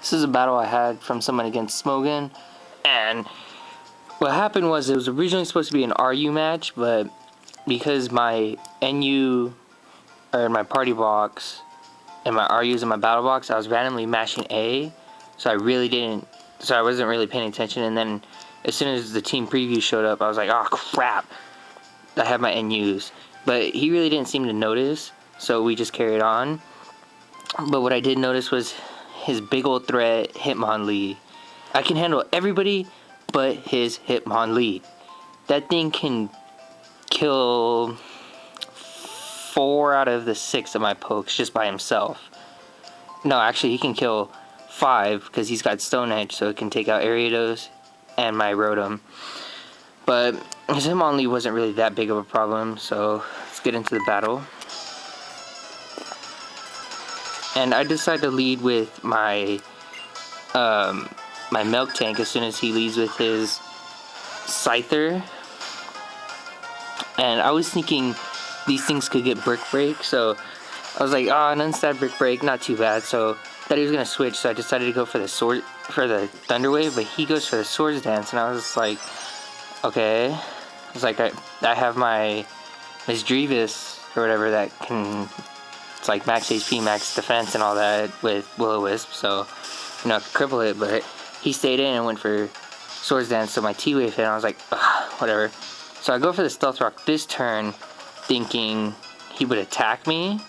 This is a battle I had from someone against Smogan, and what happened was it was originally supposed to be an RU match, but because my NU or my party box and my RUs in my battle box, I was randomly mashing A, so I wasn't really paying attention. And then as soon as the team preview showed up, I was like, oh crap, I have my NUs. But he really didn't seem to notice, so we just carried on. But what I did notice was his big old threat, Hitmonlee. I can handle everybody but his Hitmonlee. That thing can kill 4 out of the 6 of my pokes just by himself. No, actually he can kill 5 because he's got Stone Edge, so it can take out Ariados and my Rotom. But his Hitmonlee wasn't really that big of a problem, so let's get into the battle. And I decided to lead with my my Milk Tank as soon as he leads with his Scyther. And I was thinking these things could get Brick Break, so I was like, oh, an unstab Brick Break, not too bad. So I thought he was gonna switch, so I decided to go for the Thunder Wave, but he goes for the Swords Dance, and I was like, okay. I was like, I have my Miss Drevis or whatever that can, it's like max HP, max defense, and all that with Will-O-Wisp, so you know I could cripple it. But he stayed in and went for Swords Dance, so my T-Wave hit, and I was like, ugh, whatever. So I go for the Stealth Rock this turn, thinking he would attack me,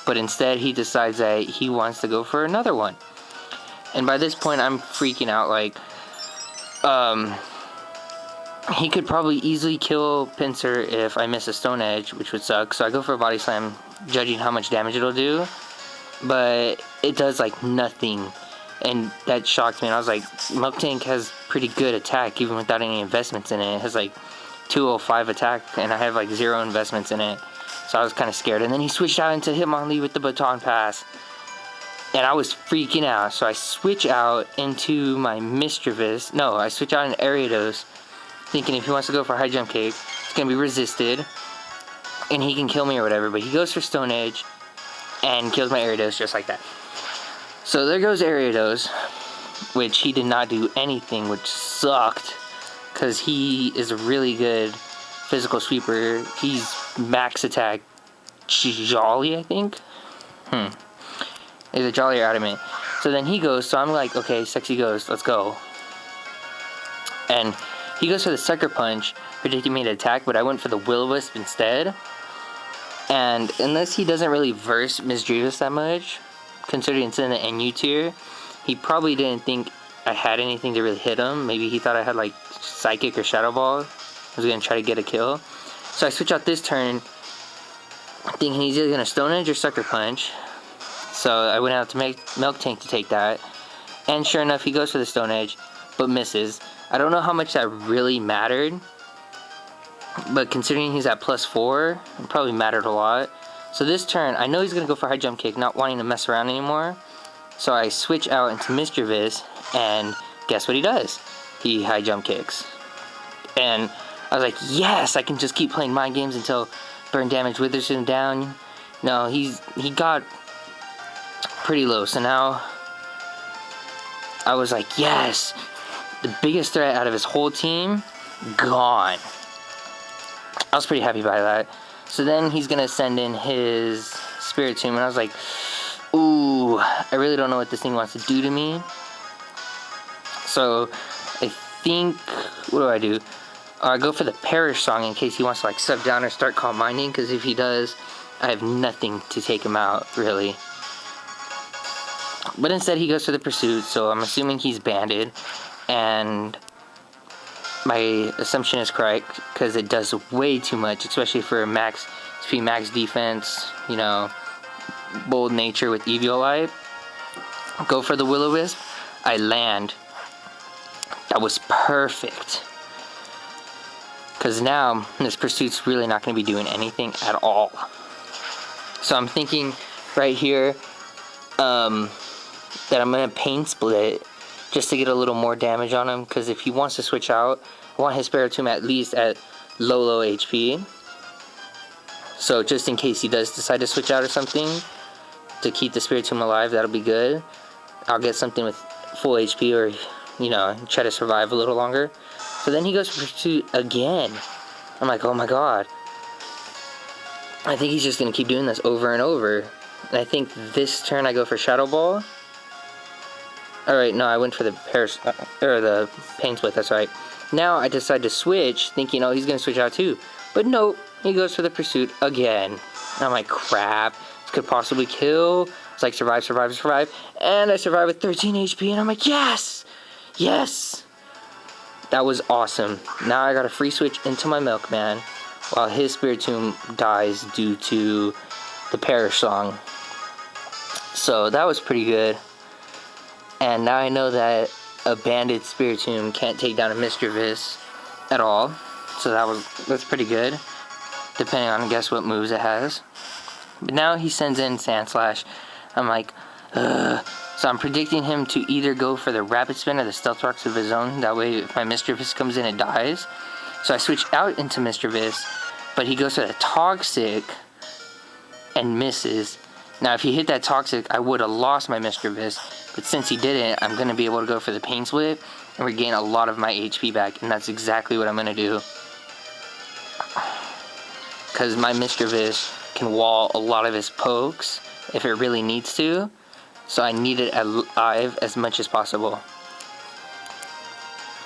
but instead he decides that he wants to go for another one. And by this point I'm freaking out, like, he could probably easily kill Pinsir if I miss a Stone Edge, which would suck. So I go for a Body Slam, judging how much damage it'll do, but it does like nothing, and that shocked me. And I was like, Milk Tank has pretty good attack even without any investments in it. It has like 205 attack, and I have like 0 investments in it, so I was kind of scared. And then he switched out into Hitmonlee with the Baton Pass, and I was freaking out. So I switch out into my Mischievous. No, I switch out into Ariados, thinking if he wants to go for High Jump Kick, it's going to be resisted, and he can kill me or whatever. But he goes for Stone Edge, and kills my Ariados just like that. So there goes Ariados, which he did not do anything, which sucked, because he is a really good physical sweeper. He's max attack Jolly, I think? Either Jolly or Adamant. So then he goes, so I'm like, okay, Sexy goes, let's go. And he goes for the Sucker Punch, predicting me to attack, but I went for the Will-O-Wisp instead. And unless he doesn't really verse Miss Drevis that much, considering it's in the NU tier, he probably didn't think I had anything to really hit him. Maybe he thought I had like Psychic or Shadow Ball. I was going to try to get a kill. So I switch out this turn, thinking he's either going to Stone Edge or Sucker Punch. So I went out to make Milk Tank to take that. And sure enough, he goes for the Stone Edge, but misses. I don't know how much that really mattered, but considering he's at +4, it probably mattered a lot. So this turn, I know he's going to go for High Jump Kick, not wanting to mess around anymore. So I switch out into Mischievous, and guess what he does? He High Jump Kicks. And I was like, yes, I can just keep playing mind games until Burn Damage withers him down. No, he got pretty low, so now I was like, yes, the biggest threat out of his whole team, gone. I was pretty happy by that. So then he's going to send in his Spiritomb, and I was like, ooh, I really don't know what this thing wants to do to me. So I think, what do? I go for the Perish Song in case he wants to like suck down or start Calm Minding, because if he does, I have nothing to take him out, really. But instead he goes for the Pursuit, so I'm assuming he's banded, and my assumption is correct, because it does way too much, especially for max speed, max defense, you know, bold nature with Eviolite. Go for the Will-O-Wisp, I land. That was perfect, because now this Pursuit's really not going to be doing anything at all. So I'm thinking right here that I'm going to Pain Split just to get a little more damage on him, because if he wants to switch out, I want his Spiritomb at least at low HP. So just in case he does decide to switch out or something, to keep the Spiritomb alive, that'll be good. I'll get something with full HP or, you know, try to survive a little longer. So then he goes for pursuit again. I'm like, oh my god. I think he's just going to keep doing this over and over. And I think this turn I go for Shadow Ball. Alright, no, I went for the the Pain Split, that's right. Now I decide to switch, thinking, oh, he's going to switch out too. But nope, he goes for the Pursuit again. And I'm like, crap, this could possibly kill. It's like, survive, survive, survive. And I survive with 13 HP, and I'm like, yes! Yes! That was awesome. Now I got a free switch into my Milkman, while his Spiritomb dies due to the Perish Song. So that was pretty good. And now I know that a Banded Spiritomb can't take down a Mischievous at all. So that's pretty good, depending on, I guess, what moves it has. But now he sends in Sandslash. I'm like, ugh. So I'm predicting him to either go for the Rapid Spin or the Stealth Rocks of his own. That way, if my Mischievous comes in, it dies. So I switch out into Mischievous, but he goes for the Toxic and misses. Now, if he hit that Toxic, I would have lost my Mischievous, but since he didn't, I'm going to be able to go for the Pain Split and regain a lot of my HP back, and that's exactly what I'm going to do. Because my Mischievous can wall a lot of his pokes if it really needs to, so I need it alive as much as possible.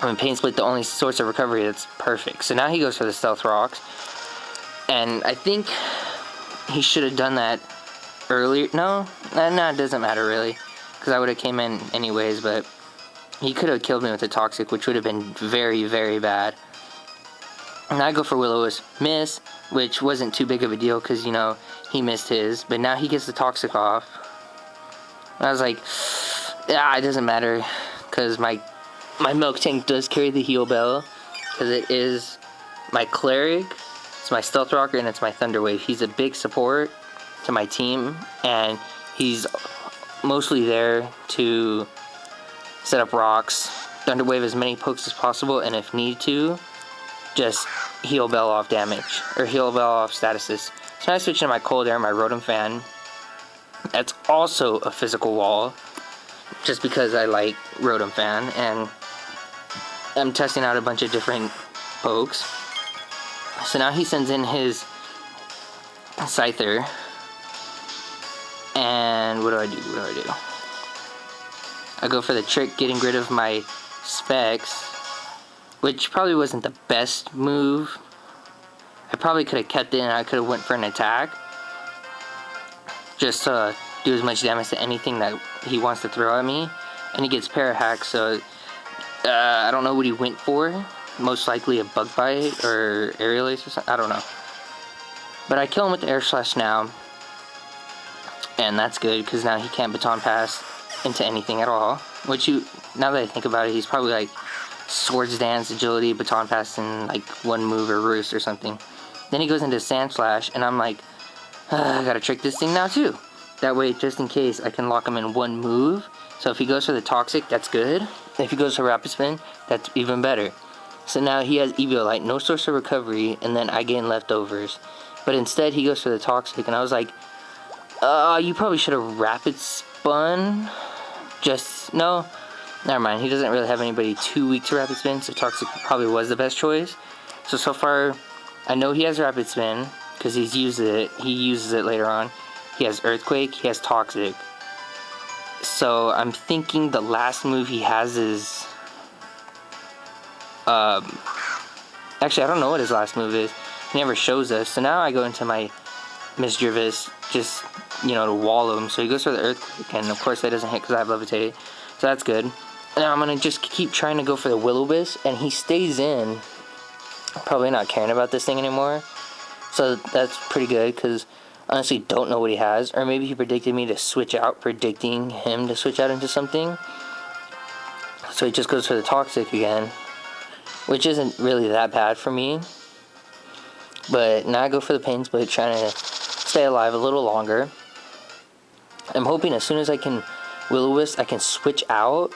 I mean, Pain Split, the only source of recovery, that's perfect. So now he goes for the Stealth Rocks, and I think he should have done that earlier. No, it doesn't matter really, because I would have came in anyways, but he could have killed me with the Toxic, which would have been very, very bad. And I go for Will-O-Wisp, miss, which wasn't too big of a deal, because, you know, he missed his, but now he gets the Toxic off. And I was like, yeah, it doesn't matter, because my Milk Tank does carry the Heal Bell, because it is my Cleric, it's my Stealth Rocker, and it's my Thunder Wave. He's a big support to my team, and he's mostly there to set up rocks, Thunder Wave as many pokes as possible, and if need to, just Heal Bell off damage, or Heal Bell off statuses. So now I switch into my Cold Air, my Rotom Fan. That's also a physical wall, just because I like Rotom Fan, and I'm testing out a bunch of different pokes. So now he sends in his Scyther, and what do I do? I go for the trick, getting rid of my Specs, which probably wasn't the best move. I probably could have kept it and I could have went for an attack, just to do as much damage to anything that he wants to throw at me. And he gets Parahack, so I don't know what he went for. Most likely a Bug Bite or Aerial Ace or something, I don't know. But I kill him with the Air Slash now, and that's good, because now he can't Baton Pass into anything at all. Which, now that I think about it, he's probably like Swords Dance, Agility, Baton Pass in like one move or Roost or something. Then he goes into Sand Slash, and I'm like, I gotta trick this thing now too. That way, just in case, I can lock him in one move. So if he goes for the Toxic, that's good. If he goes for Rapid Spin, that's even better. So now he has Eviolite, no source of recovery, and then I gain leftovers. But instead, he goes for the Toxic, and I was like, you probably should have Rapid Spun. No, never mind. He doesn't really have anybody too weak to Rapid Spin, so Toxic probably was the best choice. So far, I know he has Rapid Spin, because he's used it. He uses it later on. He has Earthquake, he has Toxic. So I'm thinking the last move he has is... actually, I don't know what his last move is. He never shows us. So now I go into my Mischievous, just, you know, to wall him. So he goes for the Earthquake, and of course that doesn't hit because I have Levitate. So that's good. Now I'm going to just keep trying to go for the Will-O-Wisp, and he stays in. Probably not caring about this thing anymore. So that's pretty good, because I honestly don't know what he has. Or maybe he predicted me to switch out, predicting him to switch out into something. So he just goes for the Toxic again, which isn't really that bad for me. But now I go for the Pain Split, trying to stay alive a little longer. I'm hoping as soon as I can Will-O-Wisp, I can switch out.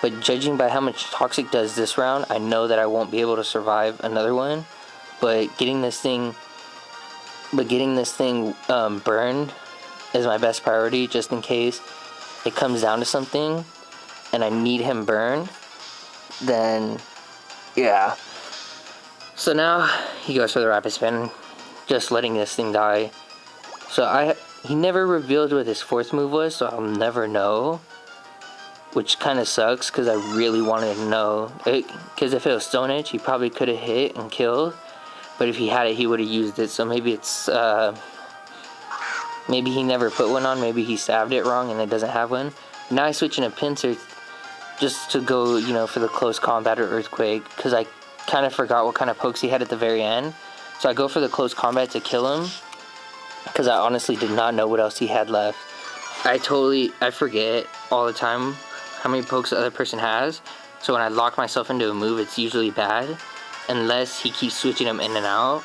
But judging by how much Toxic does this round, I know that I won't be able to survive another one. But getting this thing burned is my best priority, just in case. it comes down to something and I need him burned, then yeah. So now he goes for the rapid spin, just letting this thing die. So he never revealed what his fourth move was, so I'll never know, which kind of sucks because I really wanted to know. Because if it was Stone Edge, he probably could have hit and killed, but if he had it, he would have used it. So maybe it's maybe he never put one on, maybe he stabbed it wrong and it doesn't have one. Now I switch in a pincer just to go, you know, for the close combat or earthquake, because I kind of forgot what kind of pokes he had at the very end. So I go for the close combat to kill him, because I honestly did not know what else he had left. I forget all the time how many pokes the other person has. So when I lock myself into a move, it's usually bad, unless he keeps switching them in and out.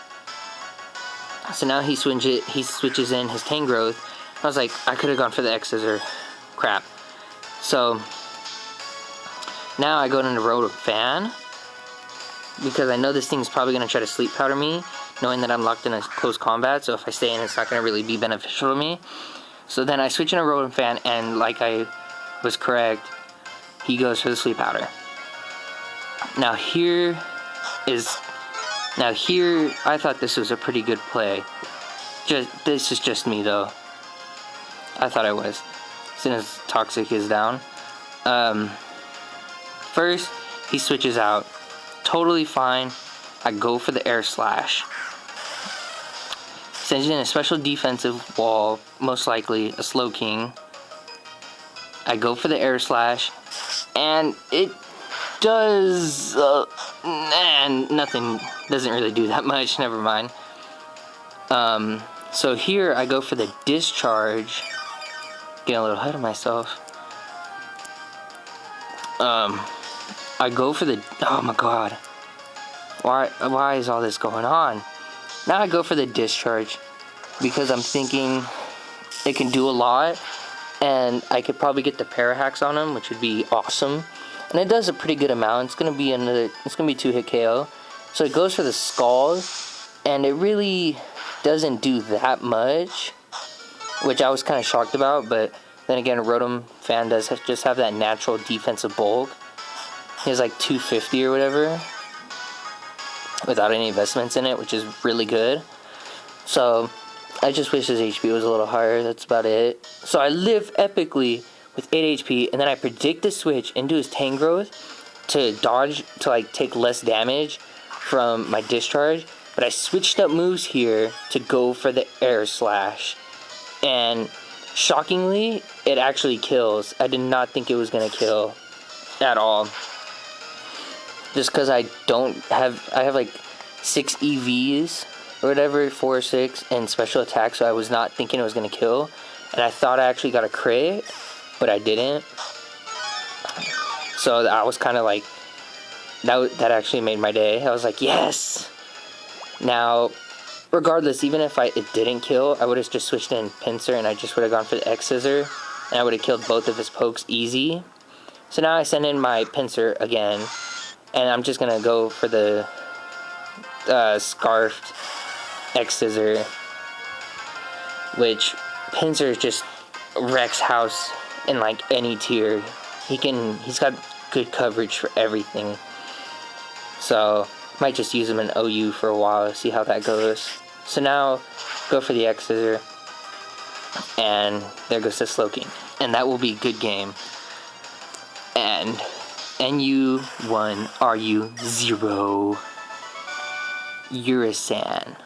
So now he switches in his Tangrowth. I was like, I could have gone for the X Scissor. Crap. So now I go into Rotom Fan, because I know this thing's probably going to try to sleep powder me, knowing that I'm locked in a close combat, so if I stay in, it's not going to really be beneficial to me. So then I switch in a Rotom Fan, and like I was correct, he goes for the sleep powder. Now here, I thought this was a pretty good play. This is just me though. I thought I was. As soon as Toxic is down. First, he switches out. Totally fine. I go for the Air Slash. Sends in a special defensive wall, most likely a Slow King. I go for the Air Slash, and it does, nothing, doesn't really do that much, never mind. So here I go for the Discharge, getting a little ahead of myself. I go for the, oh my god, why is all this going on? Now I go for the Discharge, because I'm thinking it can do a lot, and I could probably get the Parahacks on him, which would be awesome. And it does a pretty good amount. It's gonna be 2-hit KO. So it goes for the Skulls, and it really doesn't do that much, which I was kind of shocked about. But then again, Rotom Fan does just have that natural defensive bulk. He has like 250 or whatever, without any investments in it, which is really good. So I just wish his HP was a little higher. That's about it. So I live epically with 8 HP, and then I predict the switch into his Tangrowth to dodge, to like take less damage from my Discharge. But I switched up moves here to go for the Air Slash, and shockingly, it actually kills. I did not think it was gonna kill at all. Just because I have like 6 EVs or whatever, 4 or 6, and special attack, so I was not thinking it was gonna kill. And I thought I actually got a crit, but I didn't. So I was kind of like, that actually made my day. I was like, yes! Now, regardless, even if it didn't kill, I would have just switched in Pincer, and I just would have gone for the X Scissor, and I would have killed both of his pokes easy. So now I send in my Pincer again, and I'm just gonna go for the Scarfed X Scissor, which Pincer just wrecks house in like any tier. He's got good coverage for everything. So might just use him in OU for a while, see how that goes. So now go for the X Scissor, and there goes the Slowking, and that will be a good game. And NU 1, RU 0. Urisan.